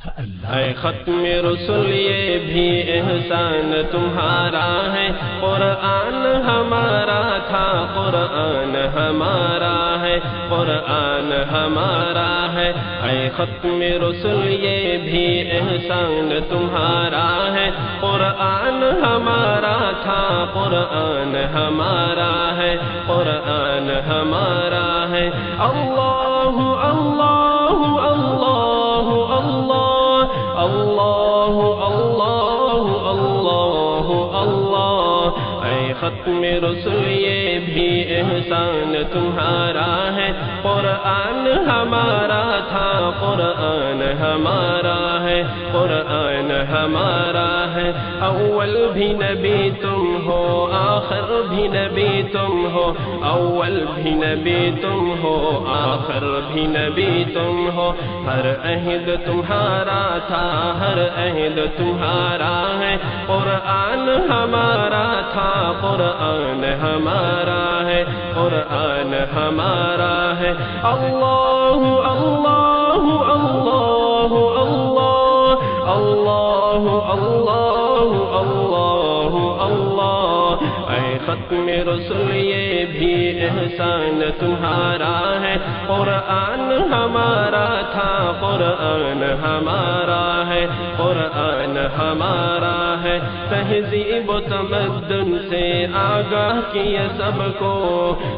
اے ختم رسول یہ بھی احسان تمہارا ہے، قرآن ہمارا تھا، قرآن ہمارا ہے، قرآن ہمارا ہے۔ اے ختم رسول یہ بھی احسان تمہارا ہے، قرآن ہمارا تھا، قرآن ہمارا ہے، قرآن ہمارا ہے۔ اللہ اللہ اللہ اللہ اللہ اللہ اللہ اللہ۔ اے ختم رسول یہ بھی احسان تمہارا ہے، قرآن ہمارا تھا، قرآن ہمارا ہے، قرآن ہمارا ہے۔ اول بھی نبی تم ہو، آخر بھی نبی تم ہو، اول بھی نبی تم ہو، آخر بھی نبی تم ہو۔ ہر عہد تمہارا تھا، ہر عہد تمہارا ہے، قرآن ہمارا تھا، قرآن ہمارا ہے، قرآن ہمارا ہے۔ اللہ اللہ اللہ اللہ اللہ اللہ اللہ اللہ۔ اے ختم رسول یہ بھی احسان تمہارا ہے، قرآن ہمارا تھا، قرآن ہمارا ہے، قرآن ہمارا ہے۔ تہذیب و تمدن سے آگاہ کیا سب کو،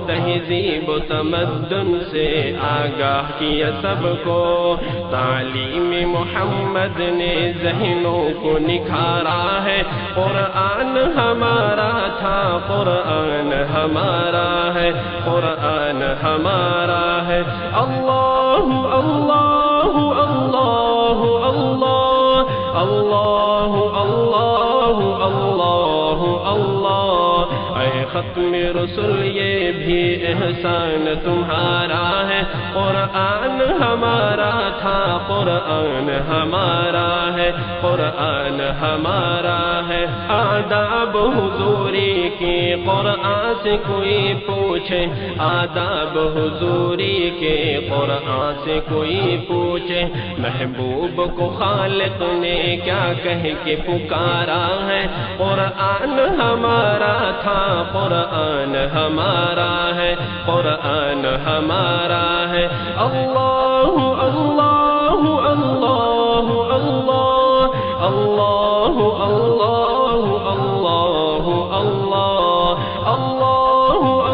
تہذیب و تمدن سے آگاہ کیا سب کو۔ تعلیم محمد نے ذہنوں کو نکھارا ہے، قرآن ہمارا تھا، قرآن ہمارا ہے، قرآن ہمارا ہے۔ اللہ اللہ اللہ اللہ اللہ اللہ اللہ اللہ۔ اے ختم رسول یہ بھی احسان تمہارا ہے، قرآن ہمارا تھا، قرآن ہمارا ہے، قرآن ہمارا ہے۔ آداب حضوری کی قرآن سے کوئی پوچھے، آداب حضوری کے قرآن سے کوئی پوچھے، محبوب کو خالق نے کیا کہہ کے پکارا ہے، قرآن ہمارا تھا، قرآن ہمارا ہے، قرآن ہمارا ہے۔ اللہ اللہ اللہ اللہ اللہ اللہ اللہ اللہ اللہ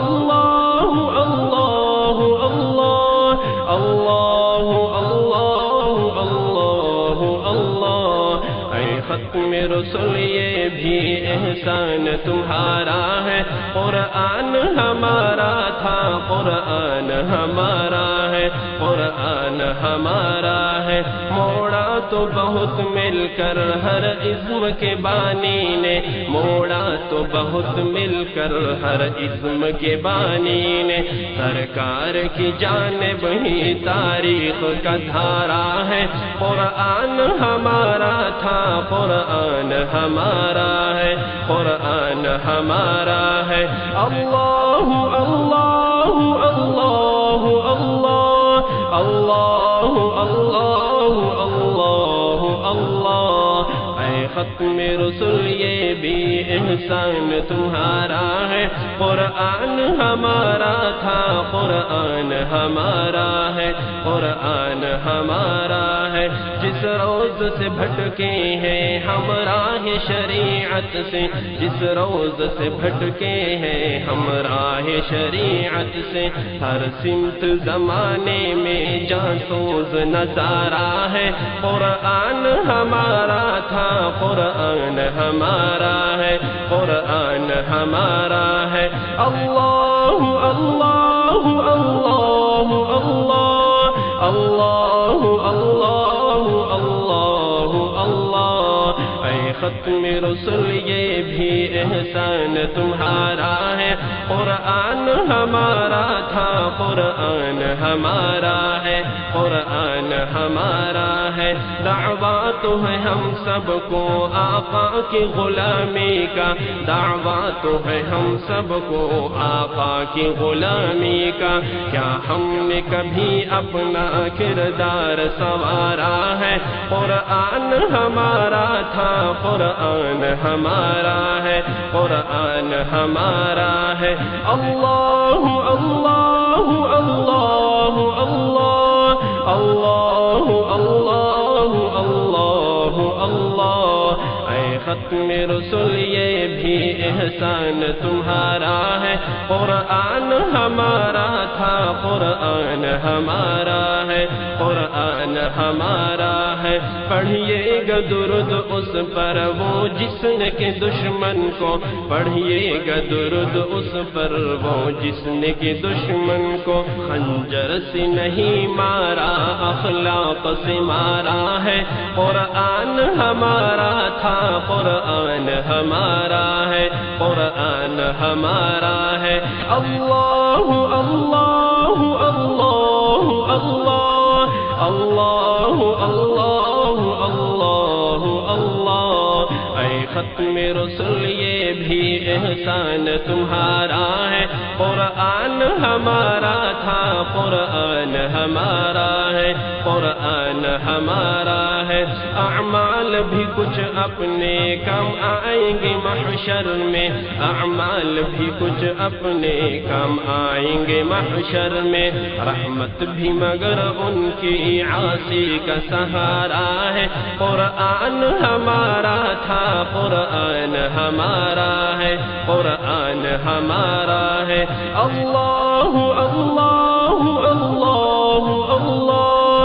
اللہ اللہ اللہ اللہ اللہ۔ اے ختم رسول یہ بھی احسان تمہارا ہے، قرآن ہمارا تھا، قرآن ہمارا ہے، قرآن ہمارا ہے۔ موڑا تو بہت مل کر ہر عزم کے بانی نے، موڑا تو بہت مل کر ہر عزم کے بانی نے، سرکار کی جانب ہی تاریخ کا دھارا ہے، قرآن ہمارا تھا، قرآن ہمارا ہے، قرآن ہمارا ہے۔ اللہ اللہ اللہ اللہ اللہ اللہ اللہ اللہ۔ اے ختم رسول یہ بھی احسان تمہارا ہے، قرآن ہمارا تھا، قرآن ہمارا ہے، قرآن ہمارا ہے۔ جس روز سے بھٹکے ہیں ہم راہ شریعت سے، جس روز سے بھٹکے ہیں ہم راہ شریعت سے، ہر سمت زمانے میں جاسوس نظارہ ہے، قرآن ہمارا تھا، قرآن ہمارا ہے، قرآن ہمارا ہے۔ اللہ اللہ اللہ اللہ اللہ اللہ اللہ اللہ۔ اے ختم رسول یہ بھی احسان تمہارا ہے، قرآن ہمارا تھا، قرآن ہمارا ہے، قرآن ہمارا ہے، دعویٰ تو ہے ہم سب کو آقا کی غلامی کا، دعویٰ تو ہے ہم سب کو آقا کی غلامی کا، کیا ہم نے کبھی اپنا کردار سنوارا ہے؟ قرآن ہمارا تھا، قرآن ہمارا ہے، قرآن ہمارا ہے۔ اللہ اللہ اللہ اللہ اللہ اللہ اللہ اللہ، اے ختم رسول یہ بھی احسان تمہارا ہے، قرآن ہمارا تھا، قرآن ہمارا ہے، قرآن ہمارا ہے۔ پڑھیے گا درود اس پر وہ جس نے کہ دشمن کو، پڑھیے گا درود اس پر وہ جس نے کہ دشمن کو خنجر سے نہیں مارا، اخلاق سے مارا ہے، قرآن ہمارا تھا، قرآن ہمارا ہے، قرآن ہمارا ہے۔ اللہ اللہ اللہ اللہ اللہ اللہ اللہ اللہ، اے ختم رسول یہ بھی احسان تمہارا ہے، قرآن ہمارا تھا، قرآن ہمارا ہے، قرآن ہمارا ہے۔ اعمال بھی کچھ اپنے کام آئیں گے محشر میں، اعمال بھی کچھ اپنے کام آئیں گے محشر میں، رحمت بھی مگر ان کی عاصی کا سہارا ہے، قرآن ہمارا تھا، قرآن ہمارا ہے، قرآن ہمارا ہے۔ اللہ اللہ اللہ اللہ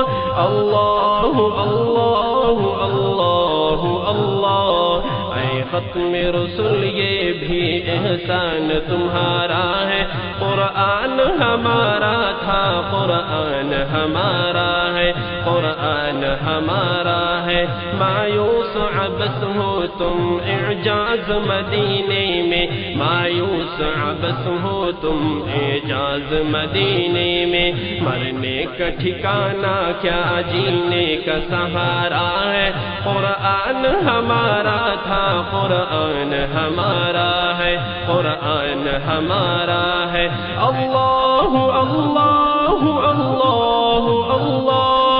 اللہ اللہ اللہ اللہ، اے ختم رسول یہ بھی احسان تمہارا ہے، قرآن ہمارا تھا، قرآن ہمارا ہے، قرآن ہمارا ہے۔ مایوس عبث ہو تم اعجاز مدینے میں، مایوس عبث ہو تم اعجاز مدینے میں، مرنے کا ٹھکانہ کیا جینے کا سہارا ہے، قرآن ہمارا تھا، قرآن ہمارا ہے، قرآن ہمارا ہے۔ اللہ اللہ اللہ اللہ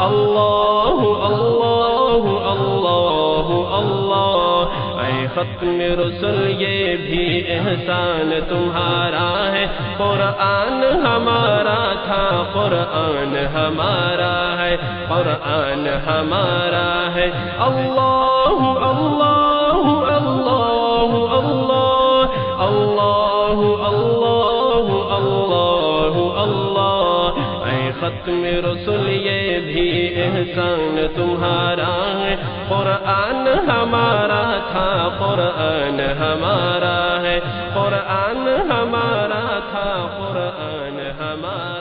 اللہ اللہ اللہ اللہ، اے ختم رسول یہ بھی احسان تمہارا ہے، قرآن ہمارا تھا، قرآن ہمارا ہے، قرآن ہمارا ہے۔ اللہ اللہ اللہ اللہ اللہ اللہ اللہ اللہ، اے ختم رسول یہ بھی احسان تمہارا ہے، قرآن ہمارا تھا، قرآن ہمارا ہے، قرآن ہمارا تھا، قرآن ہمارا